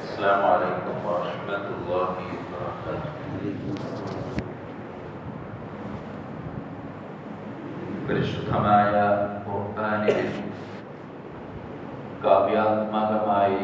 السلام عليكم ورحمة الله وبركاته. പരിശുദ്ധമായ ഖുർആനിൽ കാവ്യാത്മകമായി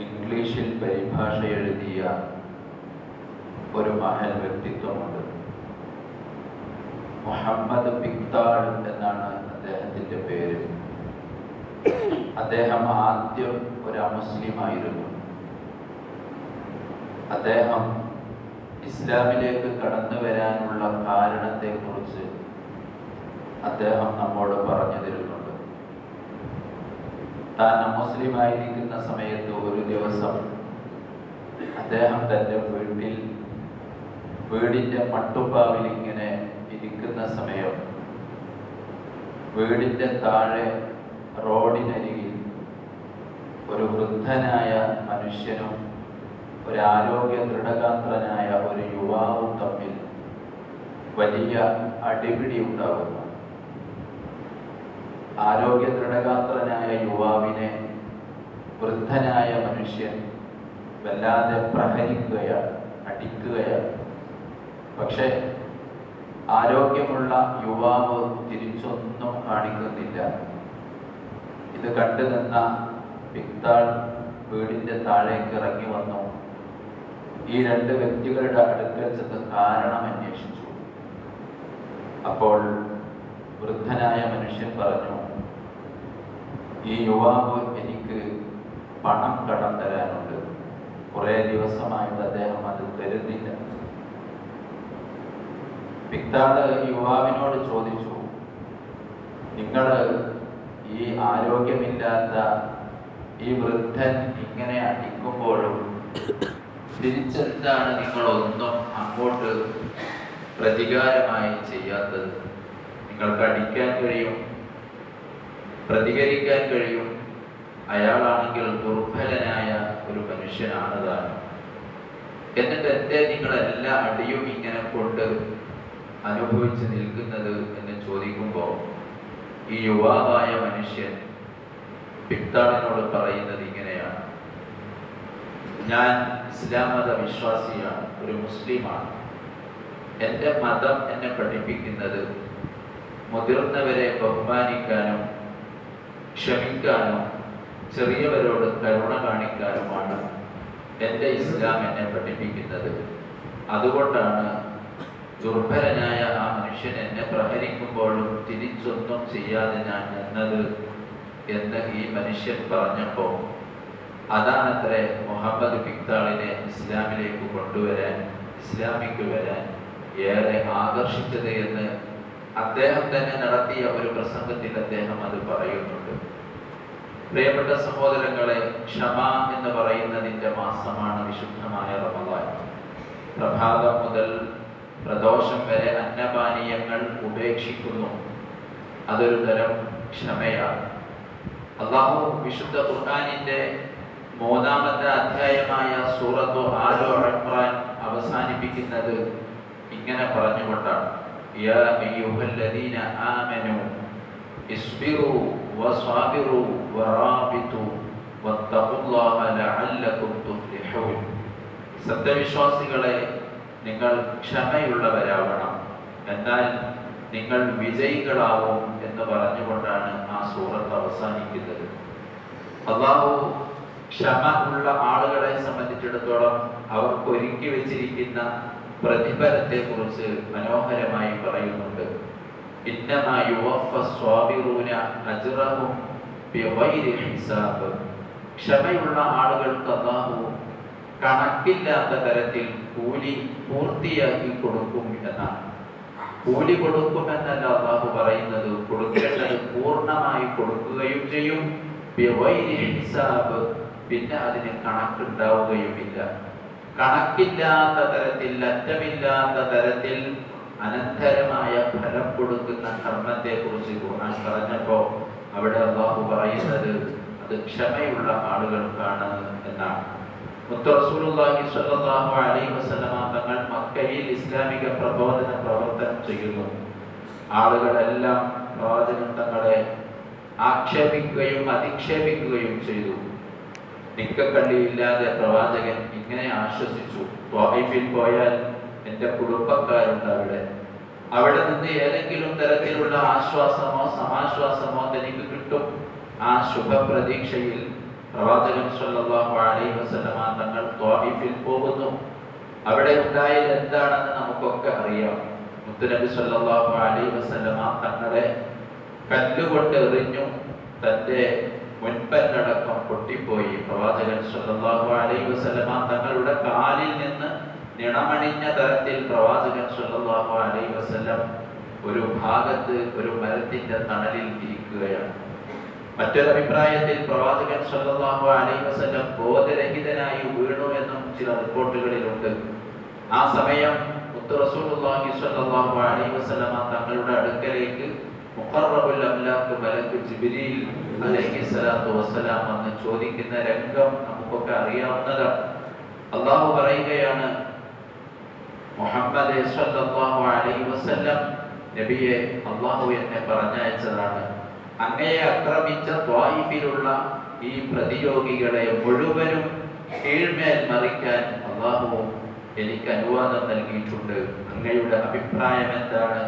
ഇംഗ്ലീഷിൽ പരിഭാഷ എഴുതിയ ഒരു മഹൽ വ്യക്തിത്വമുണ്ട്. മുഹമ്മദ് പിക്താൾ എന്നാണ് അദ്ദേഹത്തിൻ്റെ പേര്. അദ്ദേഹം ആദ്യം ഒരു അമുസ്ലിമായിരുന്നു. അദ്ദേഹം ഇസ്ലാമിലേക്ക് കടന്നു വരാനുള്ള കാരണത്തെക്കുറിച്ച് അദ്ദേഹം നമ്മോട് പറഞ്ഞു തരുന്നുണ്ട്. താൻ അമുസ്ലിമായിരിക്കുന്ന സമയത്ത് ഒരു ദിവസം അദ്ദേഹം തൻ്റെ വീടിൻ്റെ മട്ടുപ്പാവിൽ ഇങ്ങനെ ഇരിക്കുന്ന സമയം വീടിൻ്റെ താഴെ റോഡിനരികിൽ ഒരു വൃദ്ധനായ മനുഷ്യനും ഒരു ആരോഗ്യ ദൃഢഗാത്രനായ ഒരു യുവാവും തമ്മിൽ വലിയ അടിപിടി ഉണ്ടാകുന്നു. ആരോഗ്യ ദൃഢഗാത്രനായ യുവാവിനെ വൃദ്ധനായ മനുഷ്യൻ വല്ലാതെ പ്രഹരിക്കുകയാണ്, അടിക്കുകയാണ്. പക്ഷെ ആരോഗ്യമുള്ള യുവാവ് തിരിച്ചൊന്നും കാണിക്കുന്നില്ല. ഇത് കണ്ടു നിന്ന പിക്താൾ വീടിൻ്റെ താഴേക്ക് ഇറങ്ങി വന്നു. ഈ രണ്ട് വ്യക്തികളുടെ അടുക്കൽ ചെന്ന് കാരണം അന്വേഷിച്ചു. അപ്പോൾ വൃദ്ധനായ മനുഷ്യൻ പറഞ്ഞു, ഈ യുവാവ് എനിക്ക് പണം കടം തരാനുണ്ട്. കുറേ ദിവസമായിട്ട് അദ്ദേഹം അത് തരുന്നില്ല. പിക്താള് യുവാവിനോട് ചോദിച്ചു, നിങ്ങൾ ഈ ആരോഗ്യമില്ലാത്ത ഈ വൃദ്ധൻ ഇങ്ങനെ അടിക്കുമ്പോഴും തിരിച്ചെന്താണ് നിങ്ങളൊന്നും അങ്ങോട്ട് പ്രതികാരമായി ചെയ്യാത്തത്? നിങ്ങൾക്ക് അടിക്കാൻ കഴിയും, പ്രതികരിക്കാൻ കഴിയും. അയാളാണെങ്കിൽ ദുർബലനായ ഒരു മനുഷ്യനാണ് താനും. എന്നിട്ട് എന്തേ നിങ്ങളെല്ലാ അടിയും ഇങ്ങനെ കൊണ്ട് അനുഭവിച്ച് നിൽക്കുന്നത് എന്ന് ചോദിക്കുമ്പോൾ ഈ യുവാവായ മനുഷ്യൻ പിക്താളിനോട് പറയുന്നത് ഇങ്ങനെയാണ്: ഞാൻ ഇസ്ലാം മത വിശ്വാസിയാണ്, ഒരു മുസ്ലിമാണ്. എൻ്റെ മതം എന്നെ പഠിപ്പിക്കുന്നത് മുതിർന്നവരെ ബഹുമാനിക്കാനും ക്ഷമിക്കാനും ചെറിയവരോട് കരുണ കാണിക്കാനുമാണ് എൻ്റെ ഇസ്ലാം എന്നെ പഠിപ്പിക്കുന്നത്. അതുകൊണ്ടാണ് ദുർബലനായ ആ മനുഷ്യൻ എന്നെ പ്രഹരിക്കുമ്പോഴും തിരിച്ചൊന്നും ചെയ്യാതെ ഞാൻ നിന്നത് എന്ന് ഈ മനുഷ്യൻ പറഞ്ഞപ്പോൾ അതാണത്രേ മുഹമ്മദ് പിക്താളിനെ ഇസ്ലാമിലേക്ക് കൊണ്ടുവരാൻ, ഇസ്ലാമിക്ക് വരാൻ ഏറെ ആകർഷിച്ചത് എന്ന് അദ്ദേഹം തന്നെ നടത്തിയ ഒരു പ്രസംഗത്തിൽ അദ്ദേഹം അത് പറയുന്നുണ്ട്. പ്രിയപ്പെട്ട സഹോദരങ്ങളെ, ക്ഷമ എന്ന് പറയുന്നതിൻ്റെ മാസമാണ് വിശുദ്ധമായ റമദാൻ. പ്രഭാതം മുതൽ പ്രദോഷം വരെ അന്നപാനീയങ്ങൾ ഉപേക്ഷിക്കുന്നു. അതൊരു തരം ക്ഷമയാണ്. അല്ലാഹു വിശുദ്ധ ഖുർആനിന്റെ 3-ാമത്തെ അധ്യായമായ സൂറത്തു ആലു ഇംറാൻ അവസാനിപ്പിക്കുന്നത് ഇങ്ങനെ പറഞ്ഞുകൊണ്ടാണ്: യാ അയ്യുഹല്ലദീന ആമനൂ ഇസ്ബിറൂ വസ്വാബിറൂ വറാബിതു വത്തഖുല്ലാഹ ലഅല്ലകും തുഫ്ലിഹൂൻ. സത്യവിശ്വാസികളെ, നിങ്ങൾ ക്ഷമയുള്ളവരാവണം, എന്നാൽ നിങ്ങൾ വിജയികളാവും എന്ന് പറഞ്ഞുകൊണ്ടാണ് ആ സൂറത്ത് അവസാനിക്കുന്നത്. അല്ലാഹു ക്ഷമ ഉള്ള ആളുകളെ സംബന്ധിച്ചിടത്തോളം അവർക്ക് ഒരുക്കി വെച്ചിരിക്കുന്ന പ്രതിഫലത്തെ കുറിച്ച് മനോഹരമായി പറയുന്നുണ്ട്. ഇന്നമാ യുവഫസ്വാബിറൂന അജ്റഹും ബിഗൈരി ഹിസാബ്. ക്ഷമയുള്ള ആളുകൾക്ക് അല്ലാഹു കണക്കില്ലാത്ത തരത്തിൽ കൂലി പൂർത്തിയാക്കി കൊടുക്കും എന്നാണ്. കൂലി കൊടുക്കുമെന്നല്ല അല്ലാഹു പറയുന്നത്, കൊടുക്കേണ്ടത് പൂർണ്ണമായി കൊടുക്കുകയും ചെയ്യും. ബിഗൈരി ഹിസാബ്, പിന്നെ അതിന് കണക്കുണ്ടാവുകയുമില്ല. കണക്കില്ലാത്ത തരത്തിൽ, അറ്റമില്ലാത്ത തരത്തിൽ അനന്തരമായ ഫലം കൊടുക്കുന്ന കർമ്മത്തെ കുറിച്ച് ഖുർആൻ പറഞ്ഞപ്പോൾ അവിടെ അല്ലാഹു പറയുന്നത് അത് ക്ഷമയുള്ള ആളുകൾക്കാണ് എന്നാണ്. മുത്ത് റസൂലുള്ളാഹി സ്വല്ലല്ലാഹു അലൈഹി വസല്ലമ തങ്ങൾ മക്കയിൽ ഇസ്ലാമിക പ്രബോധന പ്രവർത്തനം ചെയ്യുന്നു. ആളുകളെല്ലാം പ്രവാചകൻ തങ്ങളെ ആക്ഷേപിക്കുകയും അധിക്ഷേപിക്കുകയും ചെയ്തു. നിക്കക്കള്ളിയില്ലാതെ പ്രവാചകൻ ഇങ്ങനെ ആശ്വസിച്ചു, ത്വായിഫിൽ പോയാൽ എൻ്റെ കുടുംബക്കാരുണ്ട്, അവിടെ നിന്ന് ഏതെങ്കിലും തരത്തിലുള്ള ആശ്വാസമോ സമാശ്വാസമോ തനിക്ക് കിട്ടും. ആ ശുഭപ്രതീക്ഷയിൽ പ്രവാചകൻ സ്വല്ലല്ലാഹു അലൈഹി വസല്ലമ തങ്ങൾ ത്വായിഫിൽ പോകുന്നു. അവിടെ ഉണ്ടായത് എന്താണെന്ന് നമുക്കൊക്കെ അറിയാം. മുത്തുനബി സ്വല്ലല്ലാഹു അലൈഹി വസല്ലമ തങ്ങളെ കല്ലുകൊണ്ട് എറിഞ്ഞു. തൻ്റെ മുൻപല്ലടക്കം പൊട്ടിപ്പോയി. പ്രവാചകൻ സ്വല്ലല്ലാഹു അലൈഹി വസല്ലമ തങ്ങളുടെ കാലിൽ നിന്ന് നിണമണിഞ്ഞ തരത്തിൽ പ്രവാചകൻ സ്വല്ലല്ലാഹു അലൈഹി വസല്ലം ഒരു ഭാഗത്ത് ഒരു മരത്തിന്റെ തണലിൽ ഇരിക്കുകയാണ്. മറ്റൊരു അഭിപ്രായത്തിൽ പ്രവാചകൻ സ്വല്ലല്ലാഹു അലൈഹി വസല്ലം ബോധരഹിതനായി വീണു എന്നും ചില റിപ്പോർട്ടുകളിലുണ്ട്. ആ സമയം മുത്ത് റസൂലുള്ളാഹി സ്വല്ലല്ലാഹു അലൈഹി വസല്ലം തങ്ങളുടെ അടുക്കലേക്ക് മുഖറബുൽ അംലാക്ക് മലക്ക് ജിബ്രീൽ അലൈഹിസ്സലാത്തു വസ്സലാം വന്ന് ചോദിക്കുന്ന രംഗം നമുക്കൊക്കെ അറിയാവുന്നതാണ്. അല്ലാഹു പറയുകയാണ്, മുഹമ്മദ് സ്വല്ലല്ലാഹു അലൈഹി വസല്ലം നബിയെ, അല്ലാഹു എന്നെ പറഞ്ഞയച്ചതാണ്. അങ്ങയെ ആക്രമിച്ച ത്വായിഫിലുള്ള ഈ പ്രതിയോഗികളെ മുഴുവനും കീഴ്മേൽ മറിക്കാൻ അല്ലാഹു എനിക്ക് അനുവാദം നൽകിയിട്ടുണ്ട്. അങ്ങയുടെ അഭിപ്രായം എന്താണ്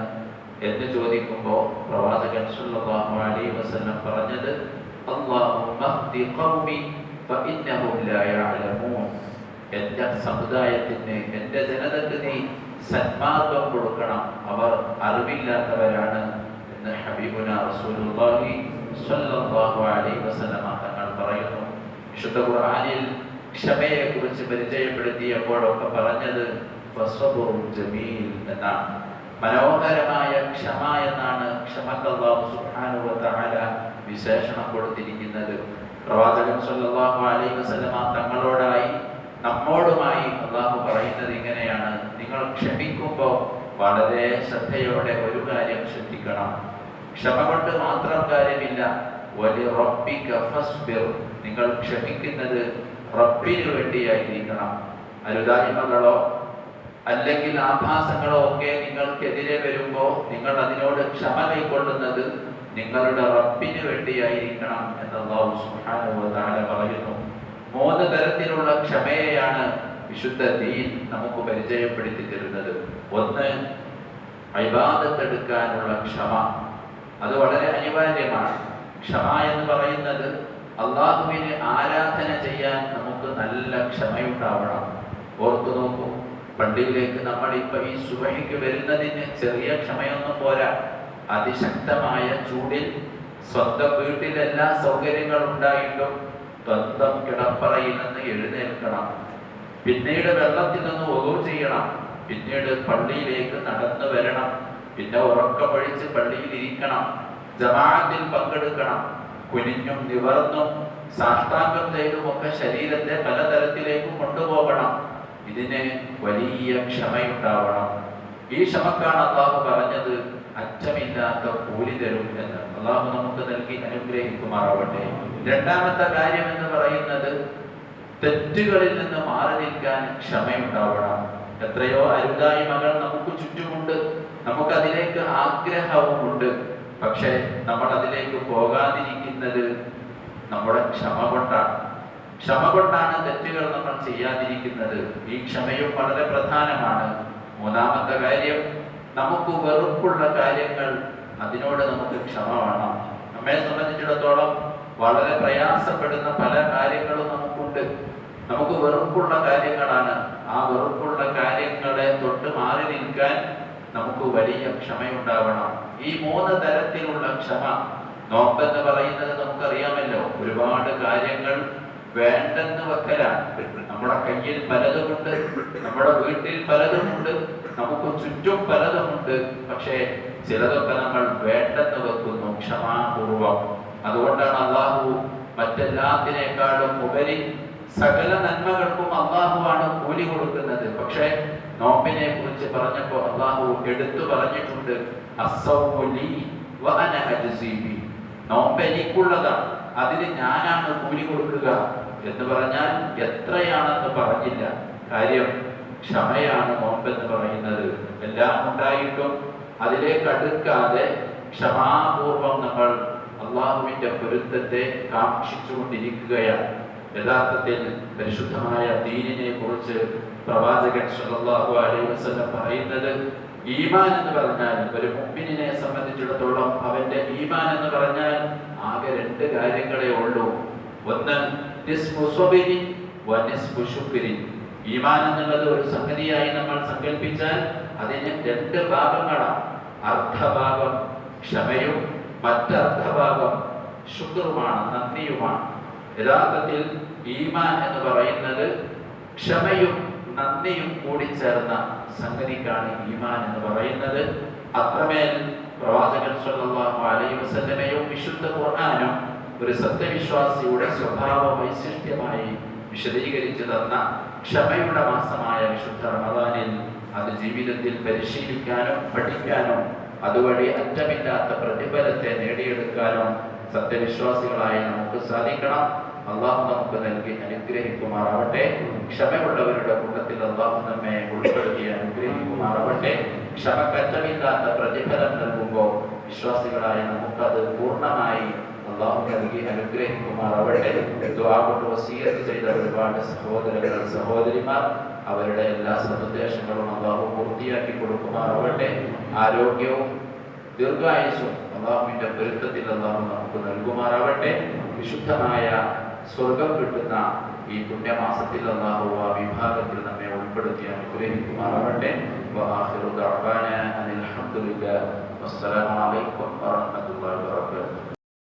എന്ന് ചോദിക്കുമ്പോൾ പ്രവാചകൻ സ്വല്ലല്ലാഹു അലൈഹി വസല്ലം പറഞ്ഞത്, അല്ലാഹുമ്മ ഹ്ദി ഖൗമി ഫഇന്നഹും ലാ യഅലമൂൻ. എൻ്റെ സമുദായത്തിന്, എൻ്റെ ജനതക്ക് നീ സന്മാർഗം കൊടുക്കണം, അവർ അറിവില്ലാത്തവരാണ് എന്ന് ഹബീബുന റസൂലുള്ളാഹി സ്വല്ലല്ലാഹു അലൈഹി വസല്ലം തങ്ങൾ പറയുന്നു. വിശുദ്ധ ഖുർആനിൽ ക്ഷമയെ കുറിച്ച് പരിചയപ്പെടുത്തിയപ്പോഴൊക്കെ പറഞ്ഞത് ഫസ്വബുറുൻ ജമീൽ എന്നാണ്. മനോഹരമായ ക്ഷമ എന്നാണ് ക്ഷമക്ക് അല്ലാഹു സുബ്ഹാനഹു വ തആല വിശേഷണം കൊടുത്തിരിക്കുന്നത്. പ്രവാചകൻ സ്വല്ലല്ലാഹു അലൈഹി വസല്ലം തങ്ങളോടായി നമ്മോടുമായി അല്ലാഹു പറയുന്നത് ഇങ്ങനെയാണ്, നിങ്ങൾ ക്ഷമിക്കുമ്പോൾ വളരെ ശ്രദ്ധയോടെ ഒരു കാര്യം ശ്രദ്ധിക്കണം. ക്ഷമ കൊണ്ട് മാത്രം കാര്യമില്ല. വലിറബ്ബിക ഫസ്ബിർ, നിങ്ങൾ ക്ഷമിക്കുന്നത് റബ്ബിന് വേണ്ടിയായിരിക്കണം. അരുതായ്മകളോ അല്ലെങ്കിൽ ആഭാസങ്ങളോ ഒക്കെ നിങ്ങൾക്കെതിരെ വരുമ്പോൾ നിങ്ങൾ അതിനോട് ക്ഷമ കൈക്കൊള്ളുന്നത് നിങ്ങളുടെ റബ്ബിന് വേണ്ടിയായിരിക്കണം എന്ന് അല്ലാഹു സുബ്ഹാനഹു വ തആല പറയുന്നു. 3 തരത്തിലുള്ള ക്ഷമയെയാണ് വിശുദ്ധ ദീൻ നമുക്ക് പരിചയപ്പെടുത്തി തരുന്നത്. ഒന്ന്, ഇബാദത്ത് എടുക്കാനുള്ള ക്ഷമ. അത് വളരെ അനിവാര്യമാണ്. ക്ഷമ എന്ന് പറയുന്നത് അല്ലാഹുവിനെ ആരാധന ചെയ്യാൻ നമുക്ക് നല്ല ക്ഷമയുണ്ടാവണം. ഓർത്തു നോക്കൂ, പള്ളിയിലേക്ക് നമ്മൾ ഇപ്പൊ ഈ സുബഹിക്ക് വരുന്നതിന് ചെറിയ ക്ഷമയൊന്നും പോരാ. അതിശക്തമായ ചൂടിൽ സ്വന്തം വീട്ടിൽ എല്ലാ സൗകര്യങ്ങളും ഉണ്ടായിട്ടും സ്വന്തം കിടപ്പറയിൽ നിന്ന് എഴുന്നേൽക്കണം. പിന്നീട് വെള്ളത്തിൽ നിന്ന് wudu ചെയ്യണം. പിന്നീട് പള്ളിയിലേക്ക് നടന്നു വരണം. പിന്നെ ഉറക്കമൊഴിച്ച് പള്ളിയിൽ ഇരിക്കണം. ജമാഅത്തിൽ പങ്കെടുക്കണം. കുനിഞ്ഞും നിവർന്നും സാഷ്ടാംഗം ചെയ്തുമൊക്കെ ശരീരത്തെ പലതരത്തിലേക്ക് കൊണ്ടുപോകണം. ഇതിന് വലിയ ക്ഷമയുണ്ടാവണം. ഈ ക്ഷമക്കാണ് അല്ലാഹു പറഞ്ഞത് അറ്റമില്ലാത്ത കൂലി തരും എന്ന്. അല്ലാഹു നമുക്ക് നൽകി അനുഗ്രഹിക്കുമാറാവട്ടെ. രണ്ടാമത്തെ കാര്യം എന്ന് പറയുന്നത് തെറ്റുകളിൽ നിന്ന് മാറി നിൽക്കാൻ ക്ഷമയുണ്ടാവണം. എത്രയോ അരുതായ്മകൾ നമുക്ക് ചുറ്റുമുണ്ട്, നമുക്കതിലേക്ക് ആഗ്രഹവുമുണ്ട്. പക്ഷെ നമ്മൾ അതിലേക്ക് പോകാതിരിക്കുന്നത് നമ്മുടെ ക്ഷമ കൊണ്ടാണ്. ക്ഷമ കൊണ്ടാണ് തെറ്റുകൾ നമ്മൾ ചെയ്യാതിരിക്കുന്നത്. ഈ ക്ഷമയും വളരെ പ്രധാനമാണ്. മൂന്നാമത്തെ കാര്യം, നമുക്ക് വെറുപ്പുള്ള കാര്യങ്ങൾ, അതിനോട് നമുക്ക് ക്ഷമ വേണം. നമ്മെ സംബന്ധിച്ചിടത്തോളം വളരെ പ്രയാസപ്പെടുന്ന പല കാര്യങ്ങളും നമുക്കുണ്ട്. നമുക്ക് വെറുപ്പുള്ള കാര്യങ്ങളാണ്. ആ വെറുപ്പുള്ള കാര്യങ്ങളെ തൊട്ട് മാറി നിൽക്കാൻ നമുക്ക് വലിയ ക്ഷമയുണ്ടാവണം. ഈ 3 തരത്തിലുള്ള ക്ഷമ. നോമ്പെന്ന് പറയുന്നത് നമുക്കറിയാമല്ലോ, ഒരുപാട് കാര്യങ്ങൾ വേണ്ടെന്ന് വെക്കലാണ്. നമ്മുടെ കയ്യിൽ പലതുമുണ്ട്, നമ്മുടെ വീട്ടിൽ പലതുമുണ്ട്, നമുക്ക് ചുറ്റും പലതുമുണ്ട്. പക്ഷേ ചിലതൊക്കെ നമ്മൾ വേണ്ടെന്ന് വെക്കുന്നു ക്ഷമാപൂർവം. അതുകൊണ്ടാണ് അല്ലാഹു മറ്റെല്ലാത്തിനേക്കാളും ഉപരി സകല നന്മകൾക്കും അല്ലാഹുവാണ് കൂലി കൊടുക്കുന്നത്. പക്ഷേ നോമ്പിനെ കുറിച്ച് പറഞ്ഞപ്പോൾ അല്ലാഹു എടുത്തു പറഞ്ഞിട്ടുണ്ട്, അസ്സൗമു ലീ വ അന അജ്സി ബി. നോമ്പ് എനിക്കുള്ളതാണ്, അതിന് ഞാനാണ് കൂലി കൊടുക്കുക എന്ന് പറഞ്ഞാൽ എത്രയാണെന്ന് പറഞ്ഞില്ല. കാര്യം ക്ഷമയാണ് നോമ്പെന്ന് പറയുന്നത്. എല്ലാം ഉണ്ടായിട്ടും അതിലേക്ക് അടുക്കാതെ ക്ഷമാപൂർവം നമ്മൾ അള്ളാഹുവിന്റെ പൊരുത്തത്തെ കാക്ഷിച്ചുകൊണ്ടിരിക്കുകയാണ്. യഥാർത്ഥത്തിൽ പരിശുദ്ധമായ ദീനിനെ കുറിച്ച് പ്രവാചകൻ സ്വല്ലല്ലാഹു അലൈഹി വസല്ലം പറയുന്നത്, ഈമാൻ എന്ന് പറഞ്ഞാൽ ഒരു മുഅ്മിനിനെ സംബന്ധിച്ചിടത്തോളം അവന്റെ ഈമാൻ എന്ന് പറഞ്ഞാൽ ആകെ രണ്ട് കാര്യങ്ങളേ ഉള്ളൂ. ഒന്ന് നിസ്ഫു സ്വബിരിൻ വ നിസ്ഫു ശുക്രിൻ. ഈമാൻ എന്നുള്ളത് ഒരു സംഗതിയായി നമ്മൾ സങ്കല്പിച്ചാൽ അതിന് രണ്ട് ഭാഗങ്ങളാണ്. അർദ്ധഭാഗം ക്ഷമയും മറ്റർദ്ധഭാഗം ശുക്റുമാണ്, നന്ദിയുമാണ്. യഥാർത്ഥത്തിൽ ഈമാൻ എന്ന് പറയുന്നത് ക്ഷമയും നന്ദിയും കൂടി ചേർന്ന സംഗതിക്കാണ് ഈമാൻ എന്ന് പറയുന്നത്. അത്രമേൽ പ്രവാചകൻ സ്വല്ലല്ലാഹു അലൈഹി വസല്ലമയും വിശുദ്ധ ഖുർആനും ഒരു സത്യവിശ്വാസിയുടെ സ്വഭാവ വൈശിഷ്ട്യമായി വിശദീകരിച്ചു തന്ന ക്ഷമയുടെ മാസമായ വിശുദ്ധ റമദാനിൽ അത് ജീവിതത്തിൽ പരിശീലിക്കാനും പഠിക്കാനും അതുവഴി അറ്റമില്ലാത്ത പ്രതിഫലത്തെ നേടിയെടുക്കാനും സത്യവിശ്വാസികളായി നമുക്ക് സാധിക്കണം. അള്ളാഹു നമുക്ക് നൽകി അനുഗ്രഹിക്കുമാറാവട്ടെ. ക്ഷമയുള്ളവരുടെ കൂട്ടത്തിൽ അള്ളാഹു നമ്മെ ഉൾപ്പെടുത്തി അനുഗ്രഹിക്കുമാറാവട്ടെ. ക്ഷമക്കറ്റമില്ലാത്ത പ്രതിഫലം നൽകുമ്പോൾ വിശ്വാസികളായ നമുക്കത് പൂർണ്ണമായി അള്ളാഹു നൽകി അനുഗ്രഹിക്കുമാറാവട്ടെ. ദുആ കൊണ്ട് വസിയത്ത് ചെയ്ത ഒരുപാട് സഹോദരങ്ങൾ സഹോദരിമാർ അവരുടെ എല്ലാ സതുദ്ദേശങ്ങളും അള്ളാഹു പൂർത്തിയാക്കി കൊടുക്കുമാറാവട്ടെ. ആരോഗ്യവും ദീർഘായുസ്സും അള്ളാഹുവിന്റെ പൊരുത്തത്തിൽ അള്ളാഹു നമുക്ക് നൽകുമാറാവട്ടെ. വിശുദ്ധമായ സ്വർഗം കിട്ടുന്ന ഈ പുണ്യമാസത്തിൽ അള്ളാഹു ആ വിഭാഗത്തിൽ നമ്മെ ഉൾപ്പെടുത്തി അനുഗ്രഹിക്കുമാറാവട്ടെ. വആഖിറു ദഅവാനാ അനിൽ ഹംദുലില്ലാഹി വസ്സലാമു അലൈക്കും വറഹ്മത്തുള്ളാഹി വബറകാതുഹു.